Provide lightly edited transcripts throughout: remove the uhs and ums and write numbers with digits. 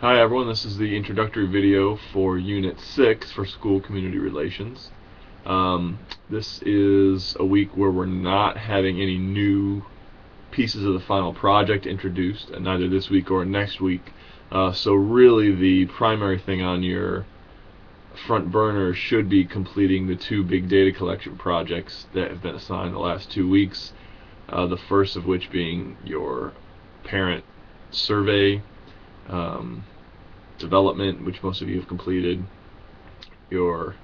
Hi everyone, this is the introductory video for Unit 6 for School Community Relations. This is a week where we're not having any new pieces of the final project introduced, neither this week or next week. So really the primary thing on your front burner should be completing the two big data collection projects that have been assigned the last 2 weeks. The first of which being your parent survey development, which most of you have completed, your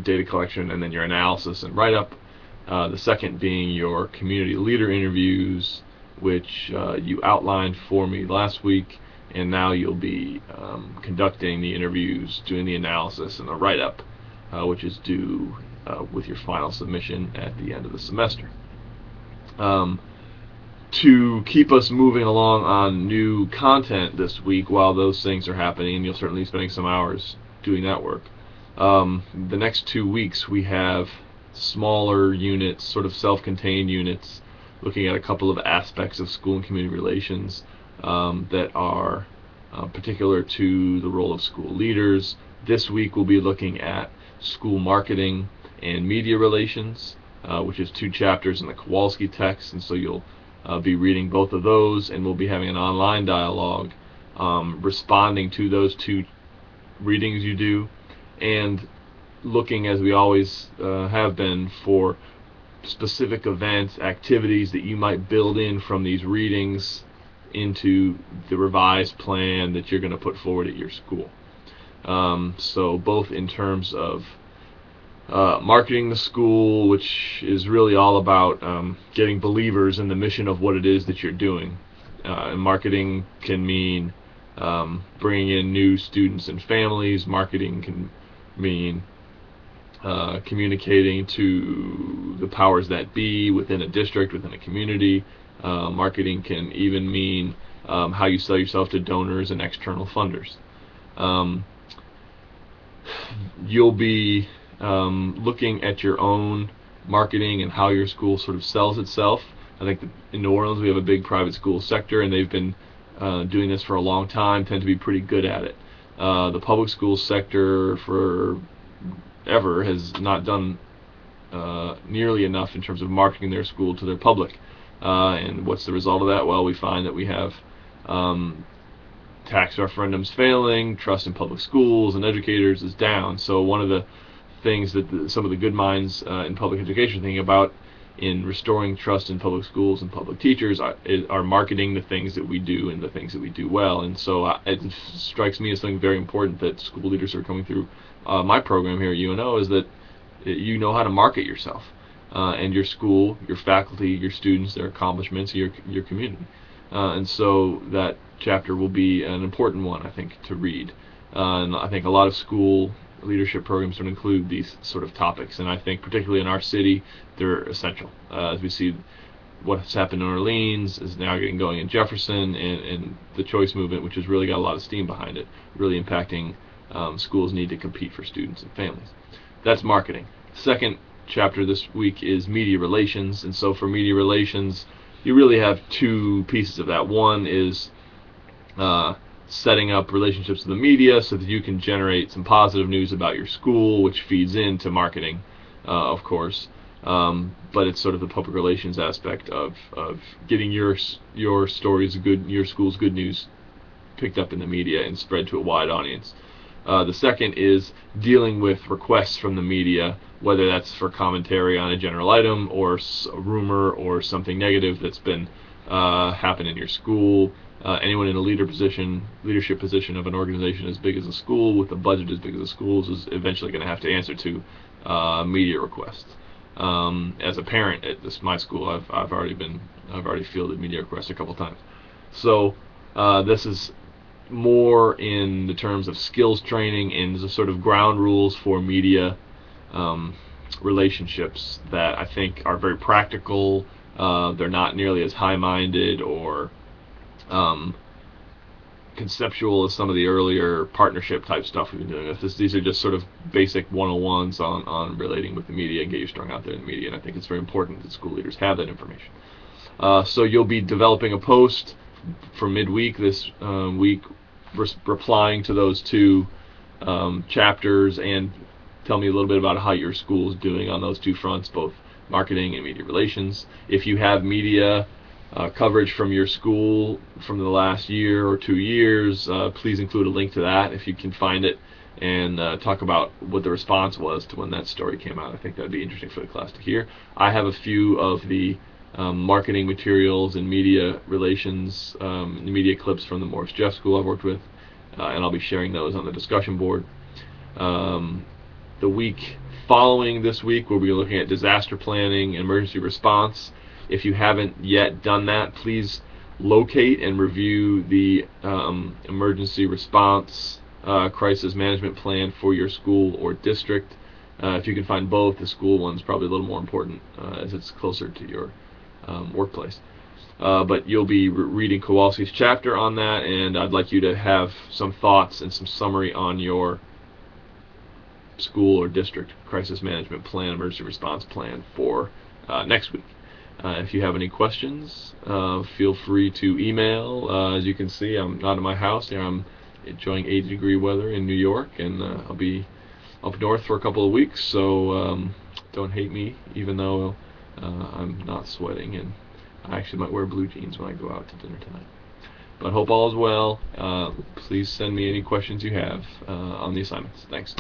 data collection, and then your analysis and write-up. The second being your community leader interviews, which you outlined for me last week, and now you'll be conducting the interviews, doing the analysis, and the write-up, which is due with your final submission at the end of the semester. To keep us moving along on new content this week while those things are happening, and you'll certainly be spending some hours doing that work. The next 2 weeks we have smaller units, sort of self-contained units, looking at a couple of aspects of school and community relations that are particular to the role of school leaders. This week we'll be looking at school marketing and media relations, which is 2 chapters in the Kowalski text, and so you'll be reading both of those, and we'll be having an online dialogue responding to those 2 readings you do, and looking, as we always have been, for specific events, activities that you might build in from these readings into the revised plan that you're going to put forward at your school. So both in terms of marketing the school, which is really all about getting believers in the mission of what it is that you're doing. And marketing can mean bringing in new students and families. Marketing can mean communicating to the powers that be within a district, within a community. Marketing can even mean how you sell yourself to donors and external funders. You'll be looking at your own marketing and how your school sort of sells itself. I think that in New Orleans we have a big private school sector, and they've been doing this for a long time, tend to be pretty good at it. The public school sector forever has not done nearly enough in terms of marketing their school to their public. And what's the result of that? Well, we find that we have tax referendums failing, trust in public schools and educators is down. So one of the things that some of the good minds in public education are thinking about in restoring trust in public schools and public teachers are marketing the things that we do and the things that we do well. And so it strikes me as something very important that school leaders are coming through my program here at UNO, is that you know how to market yourself and your school, your faculty, your students, their accomplishments, your community. And so that chapter will be an important one, I think, to read. And I think a lot of school leadership programs don't include these sort of topics, and I think particularly in our city they're essential. As we see what's happened in Orleans is now getting going in Jefferson, and the choice movement, which has really got a lot of steam behind it, really impacting schools' need to compete for students and families. That's marketing. Second chapter this week is media relations, and so for media relations you really have 2 pieces of that. One is setting up relationships with the media so that you can generate some positive news about your school, which feeds into marketing, of course. But it's sort of the public relations aspect of getting your stories, your school's good news, picked up in the media and spread to a wide audience. The second is dealing with requests from the media, whether that's for commentary on a general item or a rumor or something negative that's been happened in your school. Anyone in a leadership position of an organization as big as a school, with a budget as big as a school's, is eventually going to have to answer to media requests. As a parent at my school, I've already fielded media requests a couple times. So this is more in the terms of skills training and the sort of ground rules for media relationships that I think are very practical. They're not nearly as high-minded or conceptual as some of the earlier partnership type stuff we've been doing. These are just sort of basic 101s on relating with the media and get you strung out there in the media, and I think it's very important that school leaders have that information. So you'll be developing a post for midweek this week replying to those two chapters, and tell me a little bit about how your school is doing on those two fronts, both marketing and media relations. If you have media coverage from your school from the last year or 2 years, please include a link to that if you can find it, and talk about what the response was to when that story came out. I think that would be interesting for the class to hear. I have a few of the marketing materials and media relations, media clips from the Morris Jeff School I've worked with, and I'll be sharing those on the discussion board. The week following this week, we'll be looking at disaster planning and emergency response. If you haven't yet done that, please locate and review the emergency response crisis management plan for your school or district. If you can find both, the school one's probably a little more important as it's closer to your workplace. But you'll be reading Kowalski's chapter on that, and I'd like you to have some thoughts and some summary on your school or district crisis management plan, emergency response plan for next week. If you have any questions, feel free to email. As you can see, I'm not at my house here. I'm enjoying 80-degree weather in New York, and I'll be up north for a couple of weeks, so don't hate me, even though I'm not sweating, and I actually might wear blue jeans when I go out to dinner tonight. But hope all is well. Please send me any questions you have on the assignments. Thanks.